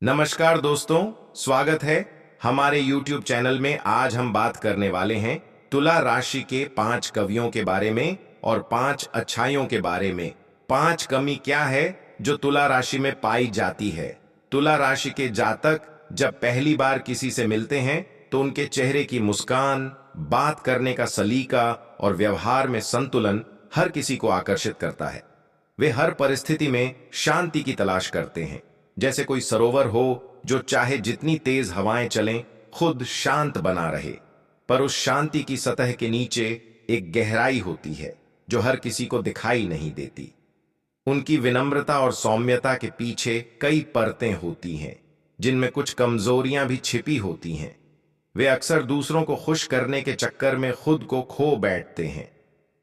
नमस्कार दोस्तों, स्वागत है हमारे YouTube चैनल में। आज हम बात करने वाले हैं तुला राशि के 5 कवियों के बारे में और 5 अच्छाइयों के बारे में। 5 कमी क्या है जो तुला राशि में पाई जाती है। तुला राशि के जातक जब पहली बार किसी से मिलते हैं तो उनके चेहरे की मुस्कान, बात करने का सलीका और व्यवहार में संतुलन हर किसी को आकर्षित करता है। वे हर परिस्थिति में शांति की तलाश करते हैं, जैसे कोई सरोवर हो जो चाहे जितनी तेज हवाएं चलें खुद शांत बना रहे। पर उस शांति की सतह के नीचे एक गहराई होती है जो हर किसी को दिखाई नहीं देती। उनकी विनम्रता और सौम्यता के पीछे कई परतें होती हैं जिनमें कुछ कमजोरियां भी छिपी होती हैं। वे अक्सर दूसरों को खुश करने के चक्कर में खुद को खो बैठते हैं।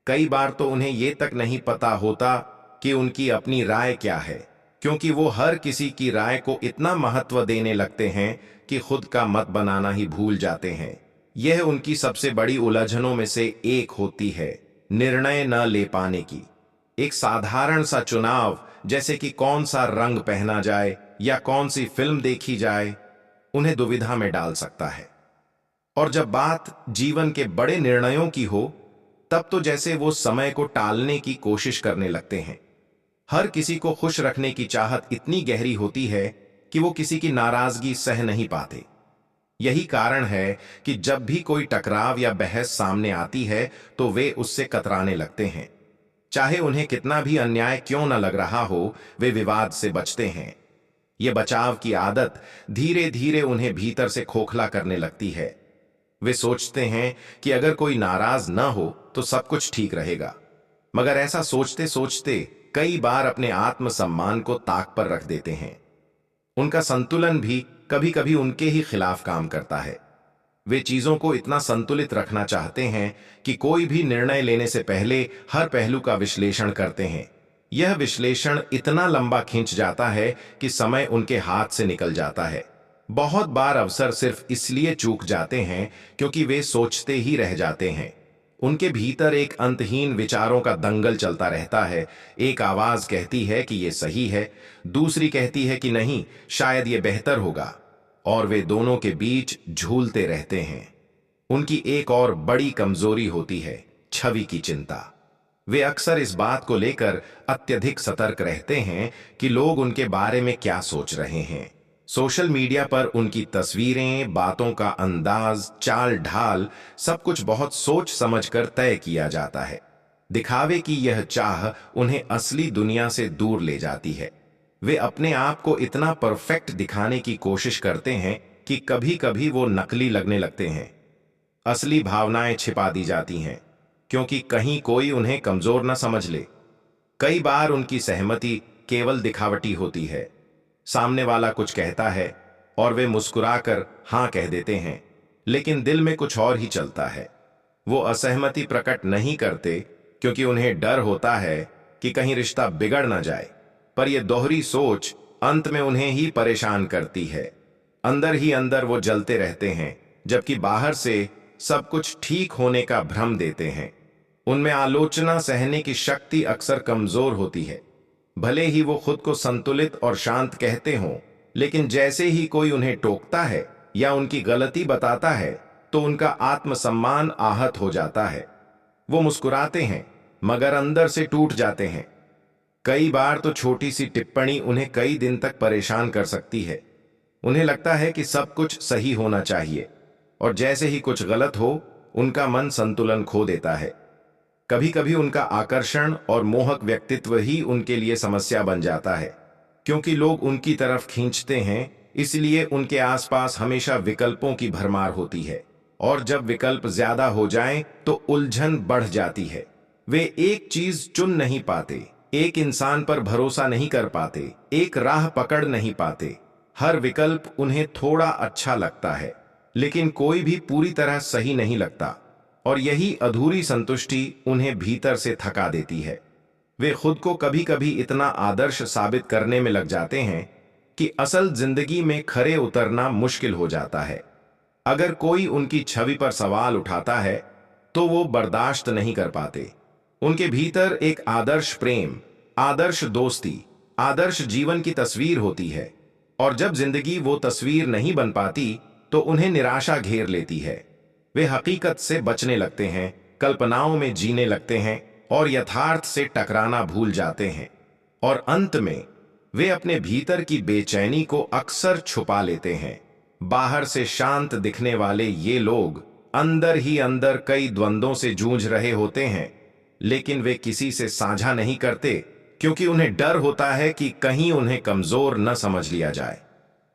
कई बार तो उन्हें यह तक नहीं पता होता कि उनकी अपनी राय क्या है, क्योंकि वो हर किसी की राय को इतना महत्व देने लगते हैं कि खुद का मत बनाना ही भूल जाते हैं। यह उनकी सबसे बड़ी उलझनों में से एक होती है, निर्णय न ले पाने की। एक साधारण सा चुनाव, जैसे कि कौन सा रंग पहना जाए या कौन सी फिल्म देखी जाए, उन्हें दुविधा में डाल सकता है। और जब बात जीवन के बड़े निर्णयों की हो, तब तो जैसे वो समय को टालने की कोशिश करने लगते हैं। हर किसी को खुश रखने की चाहत इतनी गहरी होती है कि वो किसी की नाराजगी सह नहीं पाते। यही कारण है कि जब भी कोई टकराव या बहस सामने आती है तो वे उससे कतराने लगते हैं। चाहे उन्हें कितना भी अन्याय क्यों न लग रहा हो, वे विवाद से बचते हैं। ये बचाव की आदत धीरे धीरे उन्हें भीतर से खोखला करने लगती है। वे सोचते हैं कि अगर कोई नाराज न हो तो सब कुछ ठीक रहेगा, मगर ऐसा सोचते सोचते कई बार अपने आत्मसम्मान को ताक पर रख देते हैं। उनका संतुलन भी कभी कभी उनके ही खिलाफ काम करता है। वे चीजों को इतना संतुलित रखना चाहते हैं कि कोई भी निर्णय लेने से पहले हर पहलू का विश्लेषण करते हैं। यह विश्लेषण इतना लंबा खिंच जाता है कि समय उनके हाथ से निकल जाता है। बहुत बार अवसर सिर्फ इसलिए चूक जाते हैं क्योंकि वे सोचते ही रह जाते हैं। उनके भीतर एक अंतहीन विचारों का दंगल चलता रहता है। एक आवाज कहती है कि यह सही है, दूसरी कहती है कि नहीं, शायद यह बेहतर होगा, और वे दोनों के बीच झूलते रहते हैं। उनकी एक और बड़ी कमजोरी होती है छवि की चिंता। वे अक्सर इस बात को लेकर अत्यधिक सतर्क रहते हैं कि लोग उनके बारे में क्या सोच रहे हैं। सोशल मीडिया पर उनकी तस्वीरें, बातों का अंदाज, चाल ढाल, सब कुछ बहुत सोच समझकर तय किया जाता है। दिखावे की यह चाह उन्हें असली दुनिया से दूर ले जाती है। वे अपने आप को इतना परफेक्ट दिखाने की कोशिश करते हैं कि कभी कभी वो नकली लगने लगते हैं। असली भावनाएं छिपा दी जाती हैं क्योंकि कहीं कोई उन्हें कमजोर न समझ ले। कई बार उनकी सहमति केवल दिखावटी होती है। सामने वाला कुछ कहता है और वे मुस्कुराकर हां कह देते हैं, लेकिन दिल में कुछ और ही चलता है। वो असहमति प्रकट नहीं करते क्योंकि उन्हें डर होता है कि कहीं रिश्ता बिगड़ ना जाए। पर यह दोहरी सोच अंत में उन्हें ही परेशान करती है। अंदर ही अंदर वो जलते रहते हैं, जबकि बाहर से सब कुछ ठीक होने का भ्रम देते हैं। उनमें आलोचना सहने की शक्ति अक्सर कमजोर होती है। भले ही वो खुद को संतुलित और शांत कहते हों, लेकिन जैसे ही कोई उन्हें टोकता है या उनकी गलती बताता है तो उनका आत्मसम्मान आहत हो जाता है। वो मुस्कुराते हैं मगर अंदर से टूट जाते हैं। कई बार तो छोटी सी टिप्पणी उन्हें कई दिन तक परेशान कर सकती है। उन्हें लगता है कि सब कुछ सही होना चाहिए, और जैसे ही कुछ गलत हो उनका मन संतुलन खो देता है। कभी कभी उनका आकर्षण और मोहक व्यक्तित्व ही उनके लिए समस्या बन जाता है, क्योंकि लोग उनकी तरफ खींचते हैं, इसलिए उनके आसपास हमेशा विकल्पों की भरमार होती है। और जब विकल्प ज्यादा हो जाएं तो उलझन बढ़ जाती है। वे एक चीज चुन नहीं पाते, एक इंसान पर भरोसा नहीं कर पाते, एक राह पकड़ नहीं पाते। हर विकल्प उन्हें थोड़ा अच्छा लगता है, लेकिन कोई भी पूरी तरह सही नहीं लगता, और यही अधूरी संतुष्टि उन्हें भीतर से थका देती है। वे खुद को कभी कभी इतना आदर्श साबित करने में लग जाते हैं कि असल जिंदगी में खरे उतरना मुश्किल हो जाता है। अगर कोई उनकी छवि पर सवाल उठाता है तो वो बर्दाश्त नहीं कर पाते। उनके भीतर एक आदर्श प्रेम, आदर्श दोस्ती, आदर्श जीवन की तस्वीर होती है, और जब जिंदगी वो तस्वीर नहीं बन पाती तो उन्हें निराशा घेर लेती है। वे हकीकत से बचने लगते हैं, कल्पनाओं में जीने लगते हैं और यथार्थ से टकराना भूल जाते हैं। और अंत में वे अपने भीतर की बेचैनी को अक्सर छुपा लेते हैं। बाहर से शांत दिखने वाले ये लोग अंदर ही अंदर कई द्वंद्वों से जूझ रहे होते हैं, लेकिन वे किसी से साझा नहीं करते क्योंकि उन्हें डर होता है कि कहीं उन्हें कमजोर न समझ लिया जाए।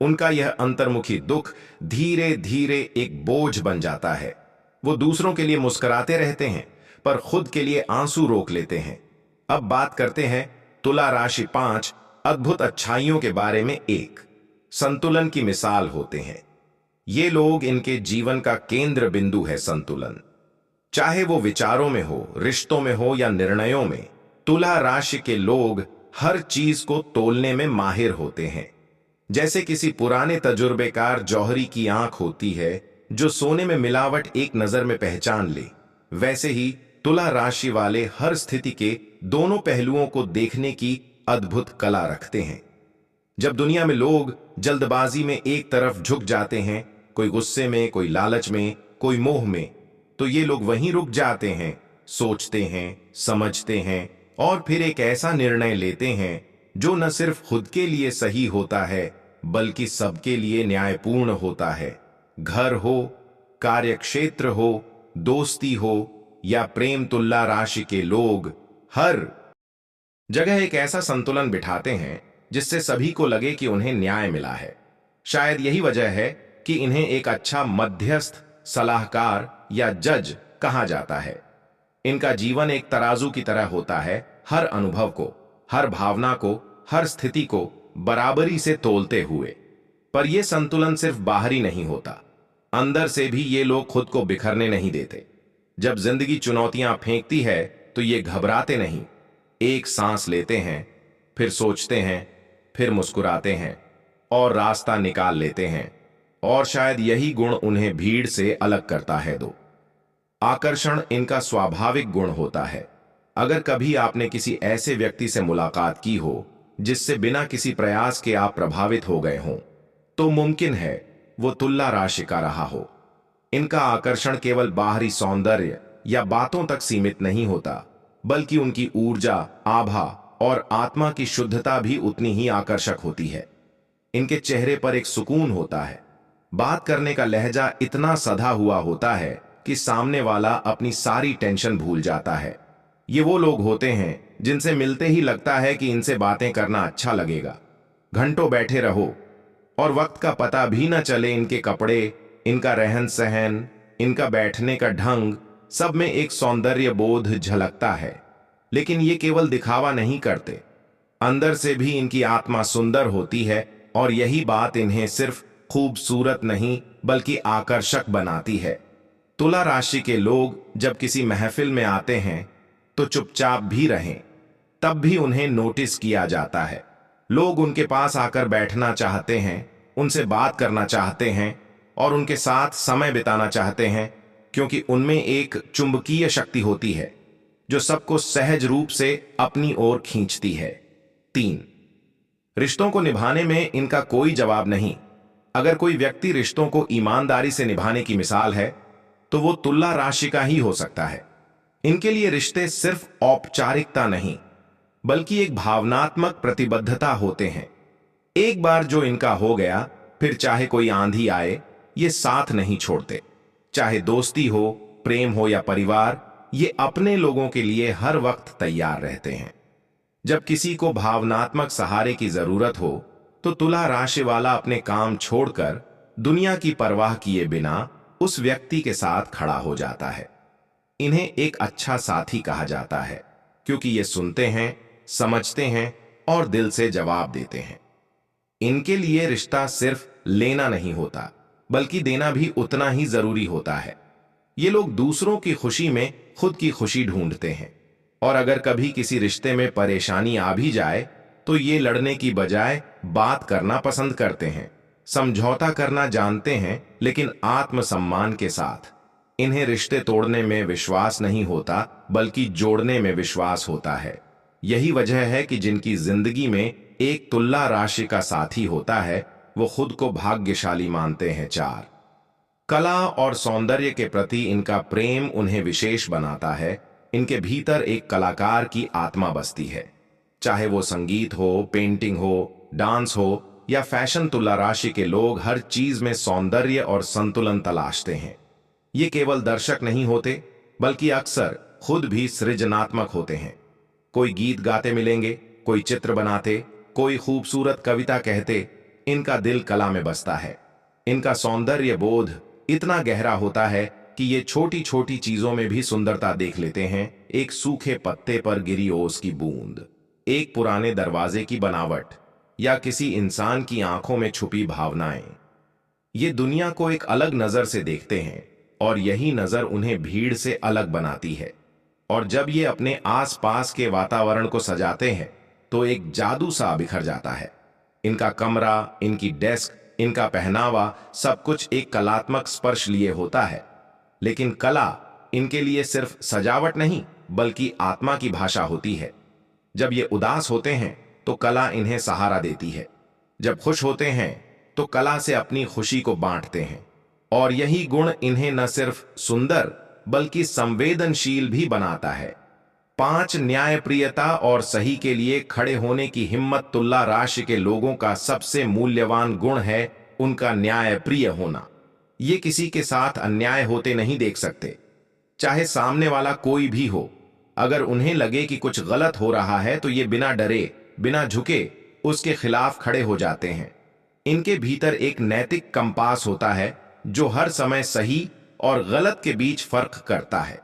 उनका यह अंतर्मुखी दुख धीरे धीरे एक बोझ बन जाता है। वो दूसरों के लिए मुस्कुराते रहते हैं पर खुद के लिए आंसू रोक लेते हैं। अब बात करते हैं तुला राशि 5 अद्भुत अच्छाइयों के बारे में। एक संतुलन की मिसाल होते हैं ये लोग। इनके जीवन का केंद्र बिंदु है संतुलन। चाहे वो विचारों में हो, रिश्तों में हो या निर्णयों में, तुला राशि के लोग हर चीज को तोलने में माहिर होते हैं। जैसे किसी पुराने तजुर्बेकार जौहरी की आंख होती है जो सोने में मिलावट एक नजर में पहचान ले, वैसे ही तुला राशि वाले हर स्थिति के दोनों पहलुओं को देखने की अद्भुत कला रखते हैं। जब दुनिया में लोग जल्दबाजी में एक तरफ झुक जाते हैं, कोई गुस्से में, कोई लालच में, कोई मोह में, तो ये लोग वहीं रुक जाते हैं, सोचते हैं, समझते हैं और फिर एक ऐसा निर्णय लेते हैं जो न सिर्फ खुद के लिए सही होता है बल्कि सबके लिए न्यायपूर्ण होता है। घर हो, कार्यक्षेत्र हो, दोस्ती हो या प्रेम, तुला राशि के लोग हर जगह एक ऐसा संतुलन बिठाते हैं जिससे सभी को लगे कि उन्हें न्याय मिला है। शायद यही वजह है कि इन्हें एक अच्छा मध्यस्थ, सलाहकार या जज कहा जाता है। इनका जीवन एक तराजू की तरह होता है, हर अनुभव को, हर भावना को, हर स्थिति को बराबरी से तोलते हुए। पर यह संतुलन सिर्फ बाहरी नहीं होता, अंदर से भी ये लोग खुद को बिखरने नहीं देते। जब जिंदगी चुनौतियां फेंकती है तो ये घबराते नहीं, एक सांस लेते हैं, फिर सोचते हैं, फिर मुस्कुराते हैं और रास्ता निकाल लेते हैं। और शायद यही गुण उन्हें भीड़ से अलग करता है। दो आकर्षण इनका स्वाभाविक गुण होता है। अगर कभी आपने किसी ऐसे व्यक्ति से मुलाकात की हो जिससे बिना किसी प्रयास के आप प्रभावित हो गए हों, तो मुमकिन है वो तुला राशि का रहा हो। इनका आकर्षण केवल बाहरी सौंदर्य या बातों तक सीमित नहीं होता, बल्कि उनकी ऊर्जा, आभा और आत्मा की शुद्धता भी उतनी ही आकर्षक होती है। इनके चेहरे पर एक सुकून होता है, बात करने का लहजा इतना सधा हुआ होता है कि सामने वाला अपनी सारी टेंशन भूल जाता है। ये वो लोग होते हैं जिनसे मिलते ही लगता है कि इनसे बातें करना अच्छा लगेगा। घंटों बैठे रहो और वक्त का पता भी न चले। इनके कपड़े, इनका रहन सहन, इनका बैठने का ढंग, सब में एक सौंदर्य बोध झलकता है। लेकिन ये केवल दिखावा नहीं करते, अंदर से भी इनकी आत्मा सुंदर होती है और यही बात इन्हें सिर्फ खूबसूरत नहीं बल्कि आकर्षक बनाती है। तुला राशि के लोग जब किसी महफिल में आते हैं तो चुपचाप भी रहें, तब भी उन्हें नोटिस किया जाता है। लोग उनके पास आकर बैठना चाहते हैं, उनसे बात करना चाहते हैं और उनके साथ समय बिताना चाहते हैं, क्योंकि उनमें एक चुंबकीय शक्ति होती है जो सबको सहज रूप से अपनी ओर खींचती है। 3 रिश्तों को निभाने में इनका कोई जवाब नहीं। अगर कोई व्यक्ति रिश्तों को ईमानदारी से निभाने की मिसाल है तो वो तुला राशि का ही हो सकता है। इनके लिए रिश्ते सिर्फ औपचारिकता नहीं बल्कि एक भावनात्मक प्रतिबद्धता होते हैं। एक बार जो इनका हो गया, फिर चाहे कोई आंधी आए ये साथ नहीं छोड़ते। चाहे दोस्ती हो, प्रेम हो या परिवार, ये अपने लोगों के लिए हर वक्त तैयार रहते हैं। जब किसी को भावनात्मक सहारे की जरूरत हो तो तुला राशि वाला अपने काम छोड़कर दुनिया की परवाह किए बिना उस व्यक्ति के साथ खड़ा हो जाता है। इन्हें एक अच्छा साथी कहा जाता है क्योंकि ये सुनते हैं, समझते हैं और दिल से जवाब देते हैं। इनके लिए रिश्ता सिर्फ लेना नहीं होता बल्कि देना भी उतना ही जरूरी होता है। ये लोग दूसरों की खुशी में खुद की खुशी ढूंढते हैं और अगर कभी किसी रिश्ते में परेशानी आ भी जाए तो ये लड़ने की बजाय बात करना पसंद करते हैं, समझौता करना जानते हैं, लेकिन आत्मसम्मान के साथ। इन्हें रिश्ते तोड़ने में विश्वास नहीं होता बल्कि जोड़ने में विश्वास होता है। यही वजह है कि जिनकी जिंदगी में एक तुला राशि का साथी होता है, वो खुद को भाग्यशाली मानते हैं। 4, कला और सौंदर्य के प्रति इनका प्रेम उन्हें विशेष बनाता है। इनके भीतर एक कलाकार की आत्मा बसती है। चाहे वो संगीत हो, पेंटिंग हो, डांस हो या फैशन, तुला राशि के लोग हर चीज में सौंदर्य और संतुलन तलाशते हैं। ये केवल दर्शक नहीं होते, बल्कि अक्सर खुद भी सृजनात्मक होते हैं। कोई गीत गाते मिलेंगे, कोई चित्र बनाते, कोई खूबसूरत कविता कहते। इनका दिल कला में बसता है। इनका सौंदर्य बोध इतना गहरा होता है कि ये छोटी छोटी चीजों में भी सुंदरता देख लेते हैं। एक सूखे पत्ते पर गिरी ओस की बूंद, एक पुराने दरवाजे की बनावट या किसी इंसान की आंखों में छुपी भावनाएं। ये दुनिया को एक अलग नजर से देखते हैं और यही नजर उन्हें भीड़ से अलग बनाती है। और जब ये अपने आसपास के वातावरण को सजाते हैं तो एक जादू सा बिखर जाता है। इनका कमरा, इनकी डेस्क, इनका पहनावा, सब कुछ एक कलात्मक स्पर्श लिए होता है। लेकिन कला इनके लिए सिर्फ सजावट नहीं, बल्कि आत्मा की भाषा होती है। जब ये उदास होते हैं तो कला इन्हें सहारा देती है। जब खुश होते हैं तो कला से अपनी खुशी को बांटते हैं। और यही गुण इन्हें न सिर्फ सुंदर बल्कि संवेदनशील भी बनाता है। 5, न्यायप्रियता और सही के लिए खड़े होने की हिम्मत। तुला राशि के लोगों का सबसे मूल्यवान गुण है उनका न्यायप्रिय होना। ये किसी के साथ अन्याय होते नहीं देख सकते, चाहे सामने वाला कोई भी हो। अगर उन्हें लगे कि कुछ गलत हो रहा है तो ये बिना डरे, बिना झुके उसके खिलाफ खड़े हो जाते हैं। इनके भीतर एक नैतिक कंपास होता है जो हर समय सही और गलत के बीच फर्क करता है।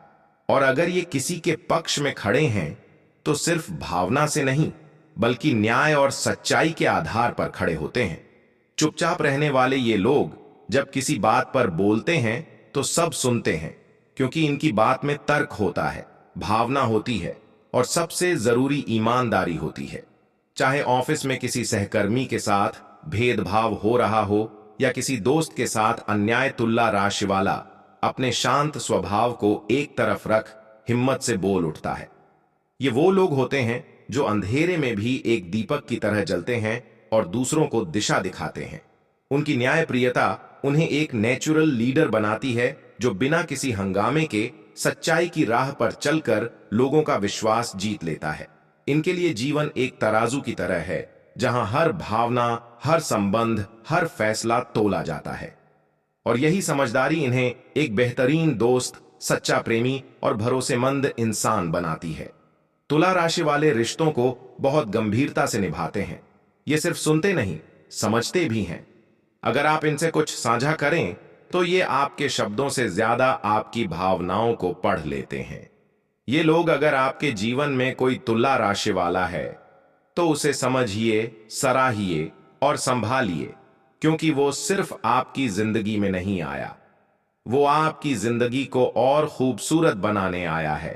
और अगर ये किसी के पक्ष में खड़े हैं तो सिर्फ भावना से नहीं, बल्कि न्याय और सच्चाई के आधार पर खड़े होते हैं। चुपचाप रहने वाले ये लोग जब किसी बात पर बोलते हैं तो सब सुनते हैं, क्योंकि इनकी बात में तर्क होता है, भावना होती है और सबसे जरूरी ईमानदारी होती है। चाहे ऑफिस में किसी सहकर्मी के साथ भेदभाव हो रहा हो या किसी दोस्त के साथ अन्याय, तुला राशि वाला अपने शांत स्वभाव को एक तरफ रख हिम्मत से बोल उठता है। ये वो लोग होते हैं जो अंधेरे में भी एक दीपक की तरह जलते हैं और दूसरों को दिशा दिखाते हैं। उनकी न्यायप्रियता उन्हें एक नेचुरल लीडर बनाती है जो बिना किसी हंगामे के सच्चाई की राह पर चलकर लोगों का विश्वास जीत लेता है। इनके लिए जीवन एक तराजू की तरह है जहां हर भावना, हर संबंध, हर फैसला तोला जाता है। और यही समझदारी इन्हें एक बेहतरीन दोस्त, सच्चा प्रेमी और भरोसेमंद इंसान बनाती है। तुला राशि वाले रिश्तों को बहुत गंभीरता से निभाते हैं। ये सिर्फ सुनते नहीं, समझते भी हैं। अगर आप इनसे कुछ साझा करें तो ये आपके शब्दों से ज्यादा आपकी भावनाओं को पढ़ लेते हैं। ये लोग, अगर आपके जीवन में कोई तुला राशि वाला है तो उसे समझिए, सराहिए और संभालिए, क्योंकि वो सिर्फ आपकी जिंदगी में नहीं आया, वो आपकी जिंदगी को और खूबसूरत बनाने आया है।